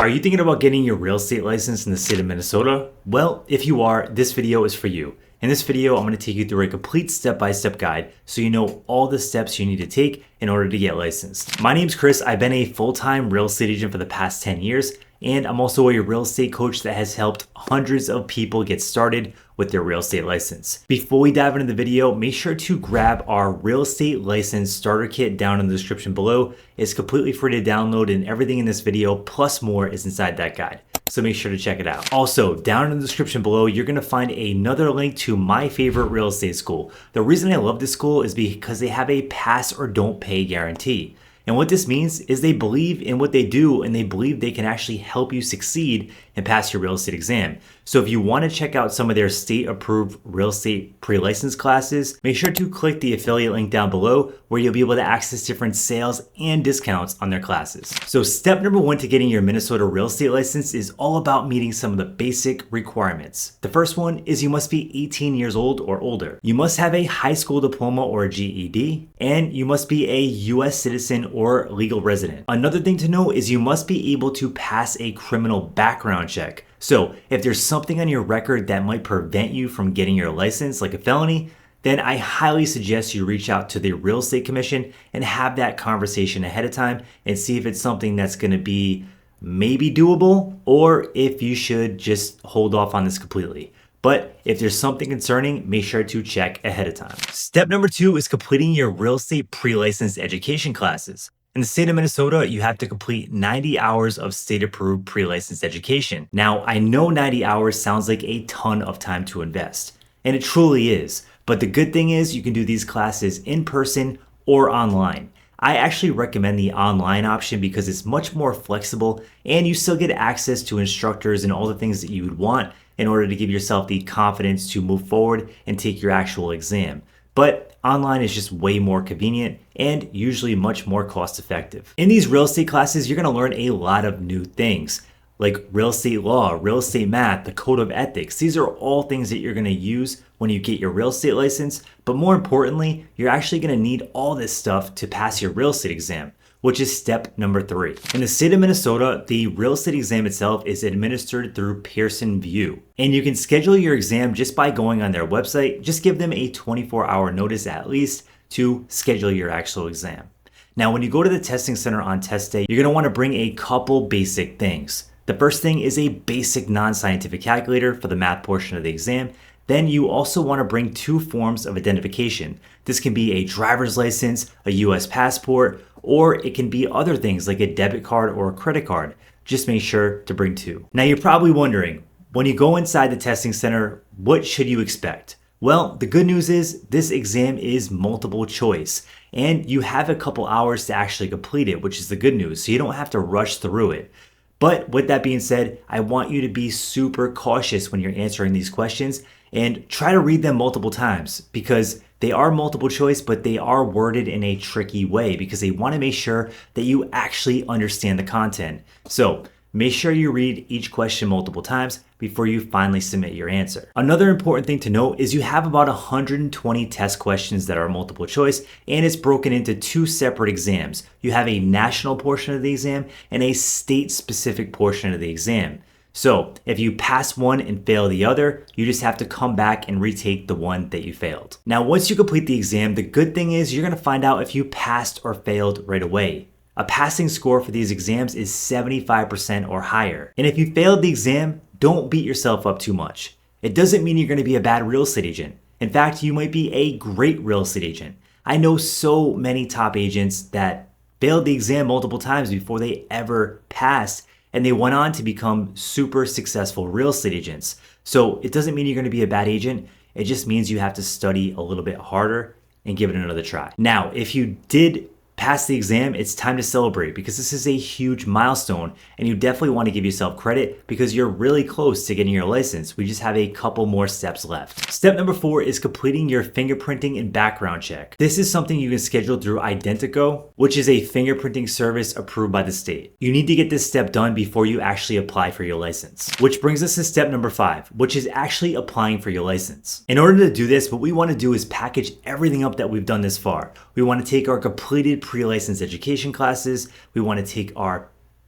Are you thinking about getting your real estate license in the state of Minnesota? Well, if you are, this video is for you. In this video, I'm going to take you through a complete step-by-step guide so you know all the steps you need to take in order to get licensed. My name's Chris. I've been a full-time real estate agent for the past 10 years, and I'm also a real estate coach that has helped hundreds of people get started with their real estate license. Before we dive into the video, make sure to grab our real estate license starter kit down in the description below. It's completely free to download, and everything in this video plus more is inside that guide. So make sure to check it out. Also, down in the description below, you're gonna find another link to my favorite real estate school. The reason I love this school is because they have a pass or don't pay guarantee. And what this means is they believe in what they do, and they believe they can actually help you succeed and pass your real estate exam. So if you want to check out some of their state-approved real estate pre-license classes, make sure to click the affiliate link down below where you'll be able to access different sales and discounts on their classes. So step number one to getting your Minnesota real estate license is all about meeting some of the basic requirements. The first one is you must be 18 years old or older. You must have a high school diploma or a GED, and you must be a US citizen or legal resident. Another thing to know is you must be able to pass a criminal background check. So if there's something on your record that might prevent you from getting your license, like a felony, then I highly suggest you reach out to the Real Estate Commission and have that conversation ahead of time and see if it's something that's going to be maybe doable, or if you should just hold off on this completely. But if there's something concerning, make sure to check ahead of time. Step number two is completing your real estate pre-licensed education classes. In the state of Minnesota, you have to complete 90 hours of state-approved pre-licensed education. Now, I know 90 hours sounds like a ton of time to invest, and it truly is. But the good thing is you can do these classes in person or online. I actually recommend the online option because it's much more flexible, and you still get access to instructors and all the things that you would want in order to give yourself the confidence to move forward and take your actual exam. But online is just way more convenient and usually much more cost effective. In these real estate classes, you're gonna learn a lot of new things like real estate law, real estate math, the code of ethics. These are all things that you're gonna use when you get your real estate license, but more importantly, you're actually gonna need all this stuff to pass your real estate exam, which is step number three. In the state of Minnesota, the real estate exam itself is administered through Pearson VUE. And you can schedule your exam just by going on their website. Just give them a 24-hour notice at least to schedule your actual exam. Now, when you go to the testing center on test day, you're gonna wanna bring a couple basic things. The first thing is a basic non-scientific calculator for the math portion of the exam. Then you also want to bring two forms of identification. This can be a driver's license, a US passport, or it can be other things like a debit card or a credit card. Just make sure to bring two. Now you're probably wondering, when you go inside the testing center, what should you expect? Well, the good news is this exam is multiple choice, and you have a couple hours to actually complete it, which is the good news, so you don't have to rush through it. But with that being said, I want you to be super cautious when you're answering these questions and try to read them multiple times because they are multiple choice, but they are worded in a tricky way because they want to make sure that you actually understand the content. So make sure you read each question multiple times before you finally submit your answer. Another important thing to note is you have about 120 test questions that are multiple choice, and it's broken into two separate exams. You have a national portion of the exam and a state-specific portion of the exam. So if you pass one and fail the other, you just have to come back and retake the one that you failed. Now, once you complete the exam, the good thing is you're gonna find out if you passed or failed right away. A passing score for these exams is 75% or higher. And if you failed the exam, don't beat yourself up too much. It doesn't mean you're gonna be a bad real estate agent. In fact, you might be a great real estate agent. I know so many top agents that failed the exam multiple times before they ever passed, and they went on to become super successful real estate agents. So it doesn't mean you're gonna be a bad agent. It just means you have to study a little bit harder and give it another try. Now, if you did pass the exam, it's time to celebrate because this is a huge milestone, and you definitely want to give yourself credit because you're really close to getting your license. We just have a couple more steps left. Step number four is completing your fingerprinting and background check. This is something you can schedule through Identico, which is a fingerprinting service approved by the state. You need to get this step done before you actually apply for your license, which brings us to step number five, which is actually applying for your license. In order to do this, what we want to do is package everything up that we've done this far. We want to take our completed pre-license education classes. We want to take our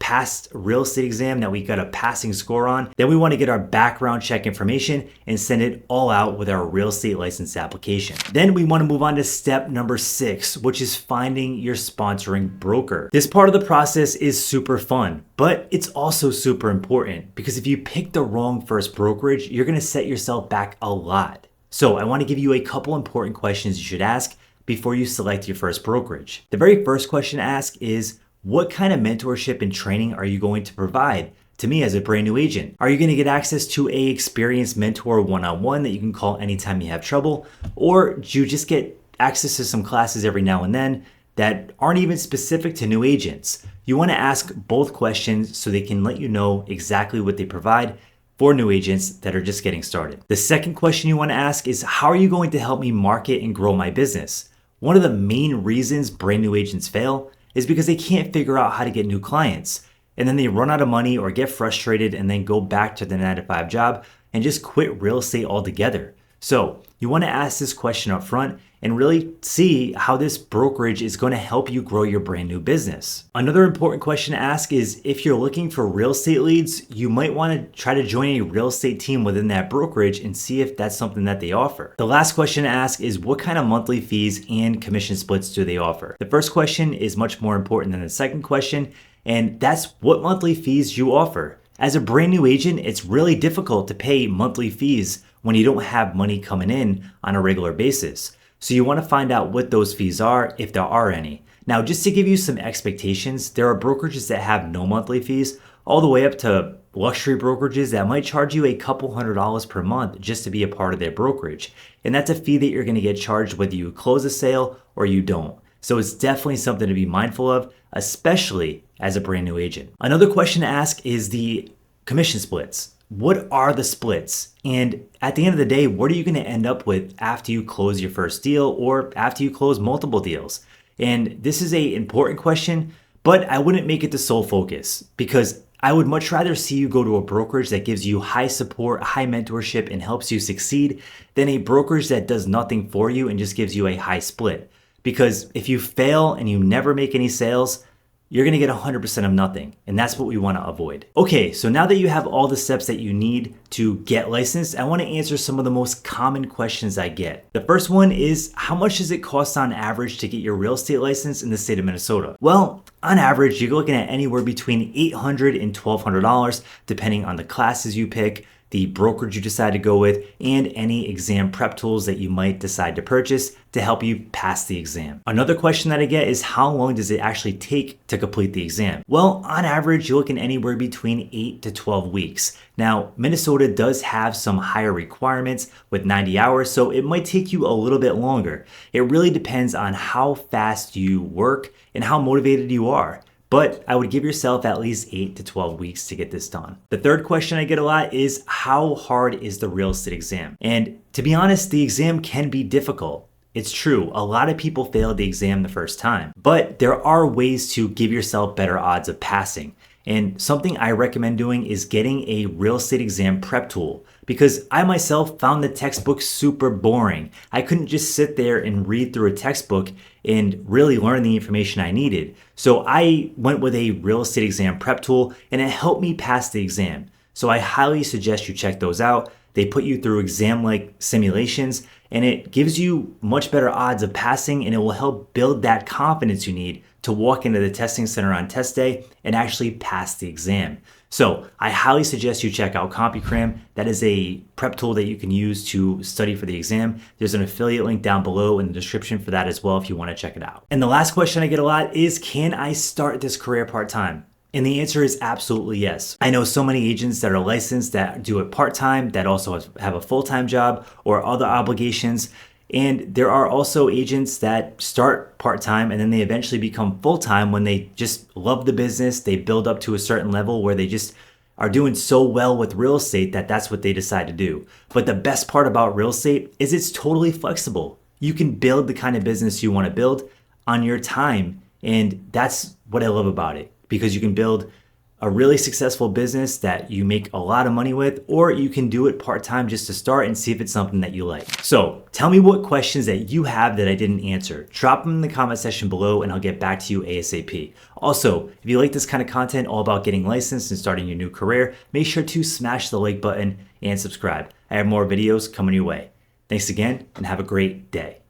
passed real estate exam that we got a passing score on, then we want to get our background check information and send it all out with our real estate license application. Then we want to move on to step number 6, which is finding your sponsoring broker. This part of the process is super fun, but it's also super important because if you pick the wrong first brokerage, you're going to set yourself back a lot. So I want to give you a couple important questions you should ask before you select your first brokerage. The very first question to ask is, what kind of mentorship and training are you going to provide to me as a brand new agent? Are you going to get access to a experienced mentor one-on-one that you can call anytime you have trouble? Or do you just get access to some classes every now and then that aren't even specific to new agents? You want to ask both questions so they can let you know exactly what they provide for new agents that are just getting started. The second question you want to ask is, how are you going to help me market and grow my business? One of the main reasons brand new agents fail is because they can't figure out how to get new clients. And then they run out of money or get frustrated and then go back to the 9-to-5 job and just quit real estate altogether. So you want to ask this question up front and really see how this brokerage is going to help you grow your brand new business. Another important question to ask is, if you're looking for real estate leads, you might want to try to join a real estate team within that brokerage and see if that's something that they offer. The last question to ask is, what kind of monthly fees and commission splits do they offer? The first question is much more important than the second question, and that's what monthly fees you offer. As a brand new agent, it's really difficult to pay monthly fees when you don't have money coming in on a regular basis. So you want to find out what those fees are, if there are any. Now, just to give you some expectations, there are brokerages that have no monthly fees, all the way up to luxury brokerages that might charge you a couple $100s per month just to be a part of their brokerage. And that's a fee that you're going to get charged whether you close a sale or you don't. So it's definitely something to be mindful of, especially as a brand new agent. Another question to ask is the commission splits. What are the splits? And at the end of the day, what are you going to end up with after you close your first deal or after you close multiple deals? And this is an important question, but I wouldn't make it the sole focus, because I would much rather see you go to a brokerage that gives you high support, high mentorship, and helps you succeed than a brokerage that does nothing for you and just gives you a high split. Because if you fail and you never make any sales, you're going to get 100% of nothing. And that's what we want to avoid. Okay, so now that you have all the steps that you need to get licensed, I want to answer some of the most common questions I get. The first one is, how much does it cost on average to get your real estate license in the state of Minnesota? Well, on average, you're looking at anywhere between $800 and $1,200, depending on the classes you pick, the brokerage you decide to go with, and any exam prep tools that you might decide to purchase to help you pass the exam. Another question that I get is, how long does it actually take to complete the exam? Well, on average, you're looking anywhere between 8 to 12 weeks. Now, Minnesota does have some higher requirements with 90 hours, so it might take you a little bit longer. It really depends on how fast you work and how motivated you are. But I would give yourself at least 8 to 12 weeks to get this done. The third question I get a lot is, how hard is the real estate exam? And to be honest, the exam can be difficult. It's true, a lot of people fail the exam the first time, but there are ways to give yourself better odds of passing. And something I recommend doing is getting a real estate exam prep tool, because I myself found the textbook super boring. I couldn't just sit there and read through a textbook and really learn the information I needed. So I went with a real estate exam prep tool, and it helped me pass the exam. So I highly suggest you check those out. They put you through exam-like simulations, and it gives you much better odds of passing, and it will help build that confidence you need to walk into the testing center on test day and actually pass the exam. So I highly suggest you check out CompuCram. That is a prep tool that you can use to study for the exam. There's an affiliate link down below in the description for that as well if you want to check it out. And the last question I get a lot is, can I start this career part-time? And the answer is absolutely yes. I know so many agents that are licensed that do it part-time, that also have a full-time job or other obligations. And there are also agents that start part-time and then they eventually become full-time when they just love the business. They build up to a certain level where they just are doing so well with real estate that that's what they decide to do. But the best part about real estate is it's totally flexible. You can build the kind of business you want to build on your time. And that's what I love about it, because you can build a really successful business that you make a lot of money with, or you can do it part-time just to start and see if it's something that you like. So tell me what questions that you have that I didn't answer. Drop them in the comment section below and I'll get back to you ASAP. Also, if you like this kind of content all about getting licensed and starting your new career, make sure to smash the like button and subscribe. I have more videos coming your way. Thanks again and have a great day.